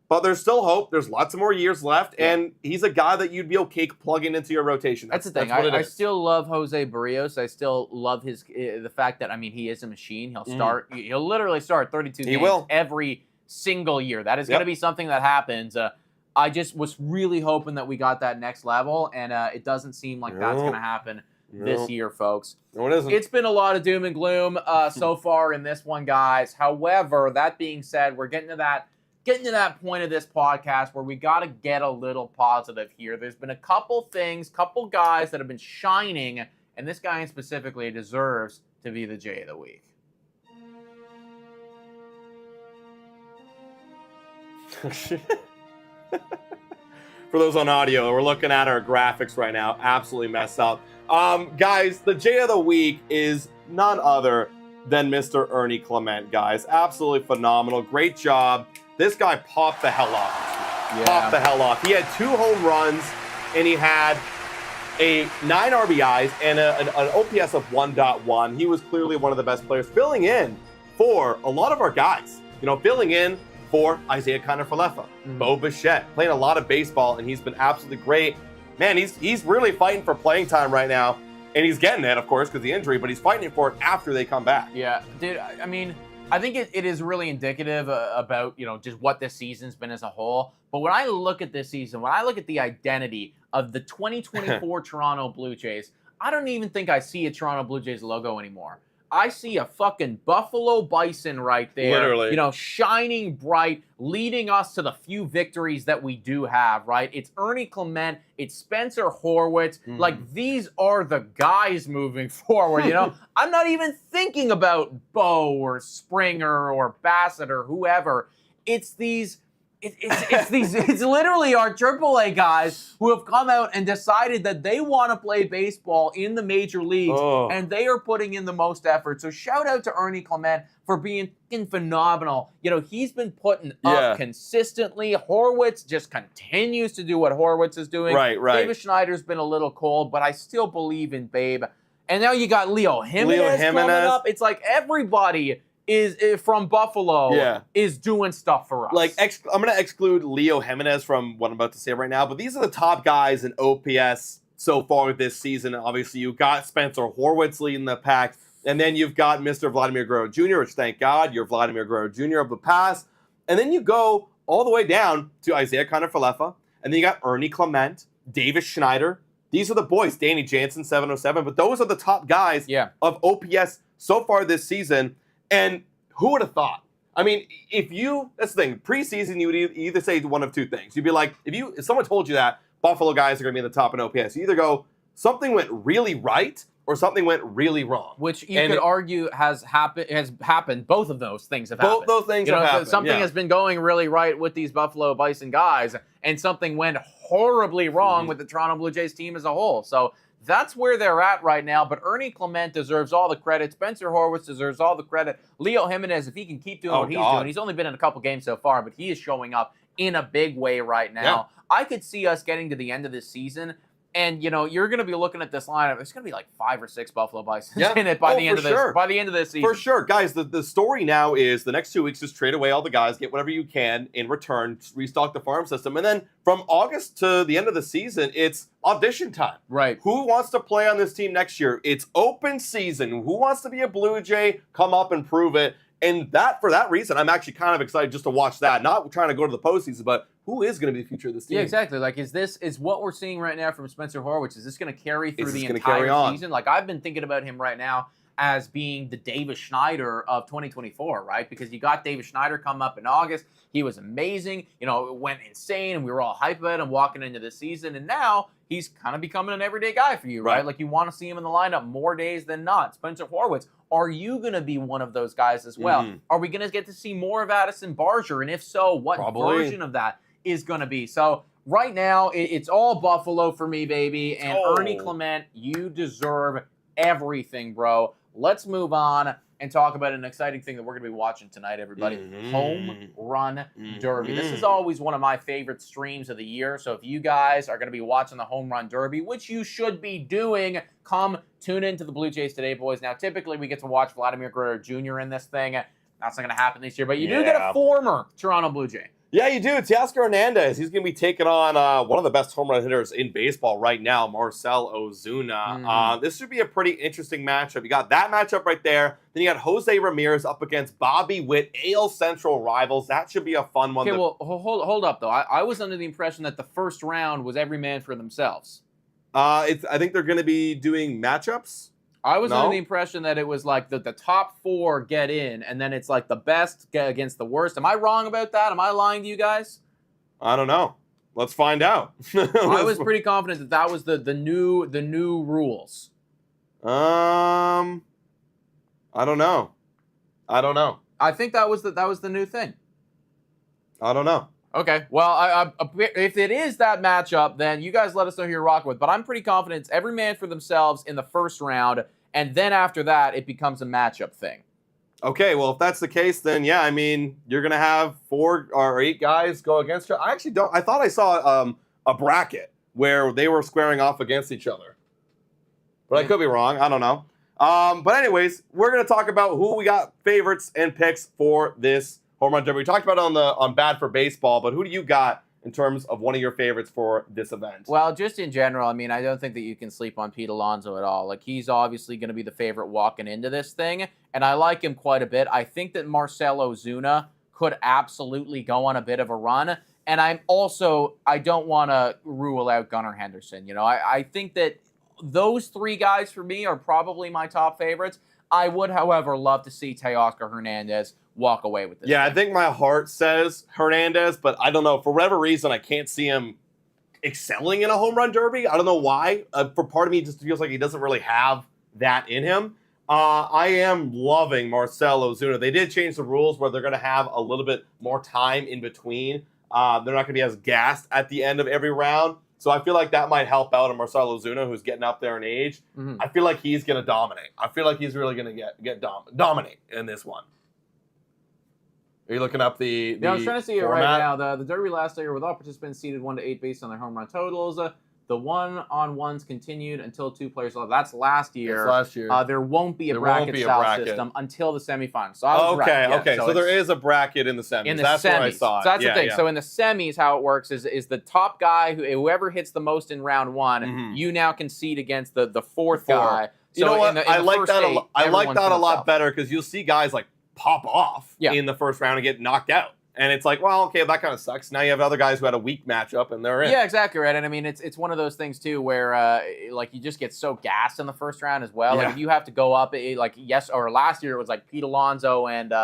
But there's still hope. There's lots of more years left. Yeah. And he's a guy that you'd be okay plugging into your rotation. That's the thing. I still love Yusei Berrios. I still love the fact that, I mean, he is a machine. He'll literally start 32 games every single year. That is going to be something that happens. I just was really hoping that we got that next level, and it doesn't seem like that's going to happen this year, folks. No, it isn't. It's been a lot of doom and gloom so far in this one, guys. However, that being said, we're getting to that point of this podcast where we got to get a little positive here. There's been a couple guys that have been shining, and this guy specifically deserves to be the J of the week. For those on audio, we're looking at our graphics right now. Absolutely messed up. Guys, the J of the week is none other than Mr. Ernie Clement, guys. Absolutely phenomenal. Great job. This guy popped the hell off. Yeah. Popped the hell off. He had 2 home runs, and he had 9 RBIs and an OPS of 1.1. He was clearly one of the best players, filling in for a lot of our guys. Filling in for Isaiah Kiner-Falefa, Bo Bichette, playing a lot of baseball, and he's been absolutely great. Man, he's really fighting for playing time right now, and he's getting it, of course, because of the injury, but he's fighting for it after they come back. Yeah, dude, I mean, I think it is really indicative about, just what this season's been as a whole. But when I look at this season, when I look at the identity of the 2024 Toronto Blue Jays, I don't even think I see a Toronto Blue Jays logo anymore. I see a fucking Buffalo Bison right there. Literally. Shining bright, leading us to the few victories that we do have, right? It's Ernie Clement, it's Spencer Horwitz. Like, these are the guys moving forward, I'm not even thinking about Bo or Springer or Bassitt or whoever. It's these... It's literally our AAA guys who have come out and decided that they want to play baseball in the major leagues, and they are putting in the most effort. So shout out to Ernie Clement for being phenomenal. He's been putting up consistently. Horwitz just continues to do what Horwitz is doing. Right. David Schneider's been a little cold, but I still believe in Babe. And now you got Leo Jimenez coming up. It's like everybody is from Buffalo is doing stuff for us. Like, I'm going to exclude Leo Jimenez from what I'm about to say right now, but these are the top guys in OPS so far this season. Obviously, you've got Spencer Horwitz leading the pack, and then you've got Mr. Vladimir Guerrero Jr., which, thank God, you're Vladimir Guerrero Jr. of the past. And then you go all the way down to Isaiah Kiner-Falefa, and then you got Ernie Clement, Davis Schneider. These are the boys. Danny Jansen, 707, but those are the top guys of OPS so far this season. And who would have thought? I mean, that's the thing, preseason, you would either say one of two things. You'd be like, if someone told you that Buffalo guys are going to be in the top in OPS, you either go, something went really right or something went really wrong. Which you could argue has happened. Both of those things have happened. Both those things have happened. Something has been going really right with these Buffalo Bison guys, and something went horribly wrong with the Toronto Blue Jays team as a whole. So that's where they're at right now, but Ernie Clement deserves all the credit. Spencer Horwitz deserves all the credit. Leo Jimenez, if he can keep doing what he's doing, he's only been in a couple games so far, but he is showing up in a big way right now. Yeah. I could see us getting to the end of this season, and you're going to be looking at this lineup. There's going to be like 5 or 6 Buffalo Bisons in it by the end of this. By the end of this season, for sure, guys. The story now is the next 2 weeks is trade away all the guys, get whatever you can in return, restock the farm system, and then from August to the end of the season, it's audition time. Right. Who wants to play on this team next year? It's open season. Who wants to be a Blue Jay? Come up and prove it. And for that reason, I'm actually kind of excited just to watch that. Not trying to go to the postseason, but who is going to be the future of this team? Yeah, exactly. Like, is what we're seeing right now from Spencer Horwitz, is this going to carry through the entire season? Like, I've been thinking about him right now as being the Davis Schneider of 2024, right? Because you got Davis Schneider come up in August. He was amazing. It went insane, and we were all hyped about him walking into this season. And now he's kind of becoming an everyday guy for you, right? Like, you want to see him in the lineup more days than not. Spencer Horwitz, are you going to be one of those guys as well? Are we going to get to see more of Addison Barger? And if so, what version of that is going to be? So right now, it's all Buffalo for me, baby. And Ernie Clement, you deserve everything, bro. Let's move on and talk about an exciting thing that we're going to be watching tonight, everybody. Home Run Derby. This is always one of my favorite streams of the year. So if you guys are going to be watching the Home Run Derby, which you should be doing, come tune into the Blue Jays Today, boys. Now, typically we get to watch Vladimir Guerrero Jr. in this thing. That's not going to happen this year, but you do get a former Toronto Blue Jay. Yeah, you do. Teoscar Hernandez. He's going to be taking on one of the best home run hitters in baseball right now, Marcell Ozuna. This should be a pretty interesting matchup. You got that matchup right there. Then you got Jose Ramirez up against Bobby Witt, AL Central rivals. That should be a fun one. Okay, well, hold up, though. I was under the impression that the first round was every man for themselves. I think they're going to be doing matchups. I was under the impression that it was like the top 4 get in, and then it's like the best get against the worst. Am I wrong about that? Am I lying to you guys? I don't know. Let's find out. I was pretty confident that was the new rules. I don't know. I think that was the new thing. I don't know. Okay, well, if it is that matchup, then you guys let us know who you're rocking with. But I'm pretty confident it's every man for themselves in the first round, and then after that, it becomes a matchup thing. Okay, well, if that's the case, then yeah, I mean, you're going to have 4 or 8 guys go against you. I actually don't. I thought I saw a bracket where they were squaring off against each other. But I could be wrong. I don't know. But anyways, we're going to talk about who we got favorites and picks for this Home Run Derby. We talked about it on Bad for Baseball, but who do you got in terms of one of your favorites for this event? Well, just in general, I mean, I don't think that you can sleep on Pete Alonso at all. Like, he's obviously going to be the favorite walking into this thing, and I like him quite a bit. I think that Marcell Ozuna could absolutely go on a bit of a run, and I don't want to rule out Gunnar Henderson. You know, I think that those 3 guys for me are probably my top favorites. I would, however, love to see Teoscar Hernandez walk away with this. Yeah, thing. I think my heart says Hernandez, but I don't know. For whatever reason, I can't see him excelling in a home run derby. I don't know why. For part of me, it just feels like he doesn't really have that in him. I am loving Marcell Ozuna. They did change the rules where they're going to have a little bit more time in between. They're not going to be as gassed at the end of every round. So I feel like that might help out a Marcell Ozuna who's getting up there in age. Mm-hmm. I feel like he's going to dominate. I feel like he's really going to dominate in this one. Are you looking up the I was trying to see format? it right now. The Derby last year with all participants seeded 1 to 8 based on their home run totals. The 1-on-1s continued until 2 players left. That's last year. That's last year. There won't be a bracket system until the semifinals. So I was right. Yeah, okay. So there is a bracket in the semis. That's where I saw it. So that's the thing. Yeah. So in the semis, how it works is the top guy, whoever hits the most in round 1, you now concede against the 4th guy. So you know what? I like that. I like that a lot better because you'll see guys like pop off in the first round and get knocked out. And it's like, well, okay, that kind of sucks. Now you have other guys who had a weak matchup, and they're in. Yeah, exactly right. And I mean, it's one of those things too where like you just get so gassed in the first round as well. Yeah. Like if you have to go up, or last year it was like Pete Alonso and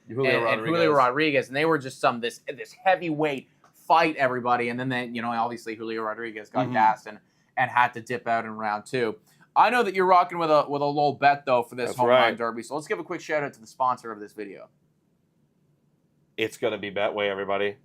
Julio Rodriguez, and they were just this heavyweight fight everybody, and then obviously Julio Rodriguez got gassed and had to dip out in round 2. I know that you're rocking with a little bet though for this home run derby, so let's give a quick shout out to the sponsor of this video. It's going to be Betway, everybody.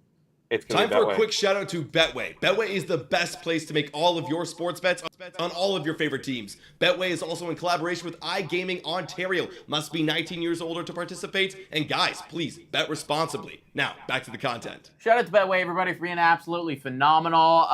It's Time for a quick shout out to Betway. Betway is the best place to make all of your sports bets on all of your favorite teams. Betway is also in collaboration with iGaming Ontario. Must be 19 years older to participate. And guys, please bet responsibly. Now, back to the content. Shout out to Betway, everybody, for being absolutely phenomenal.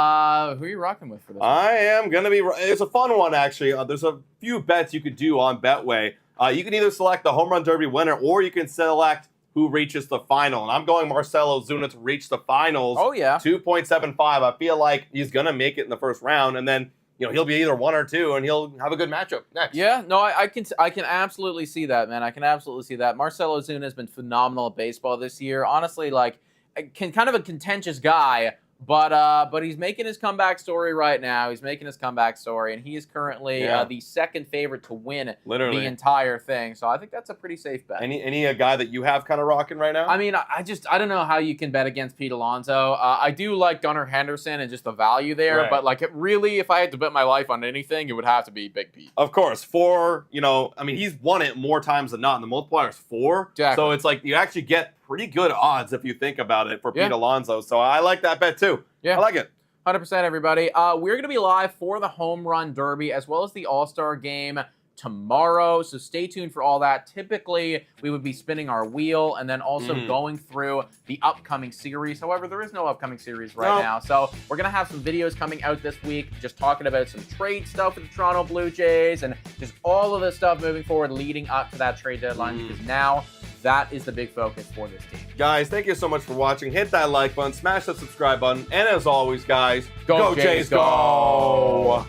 Who are you rocking with for this? I am going to be... It's a fun one, actually. There's a few bets you could do on Betway. You can either select the home run derby winner, or you can select who reaches the final. And I'm going Marcell Ozuna to reach the finals. Oh, yeah. 2.75. I feel like he's going to make it in the first round, and then he'll be either 1 or 2, and he'll have a good matchup next. Yeah, no, I can absolutely see that, man. I can absolutely see that. Marcell Ozuna has been phenomenal at baseball this year. Honestly, kind of a contentious guy, but he's making his comeback story right now. He's making his comeback story, and he is currently the second favorite to win the entire thing. So I think that's a pretty safe bet. Any guy that you have kind of rocking right now? I mean, I don't know how you can bet against Pete Alonso. I do like Gunnar Henderson and just the value there, but really, if I had to bet my life on anything, it would have to be Big Pete. Of course, he's won it more times than not, and the multiplier is 4. Exactly. So it's like you actually get pretty good odds if you think about it for Pete Alonso. So I like that bet too. Yeah. I like it. 100%, everybody. We're going to be live for the Home Run Derby as well as the All-Star Game tomorrow, so stay tuned for all that. Typically, we would be spinning our wheel and then also going through the upcoming series. However, there is no upcoming series right now, so we're going to have some videos coming out this week just talking about some trade stuff with the Toronto Blue Jays and just all of this stuff moving forward leading up to that trade deadline because now that is the big focus for this team. Guys, thank you so much for watching. Hit that like button, smash that subscribe button, and as always, guys, go Jays, go!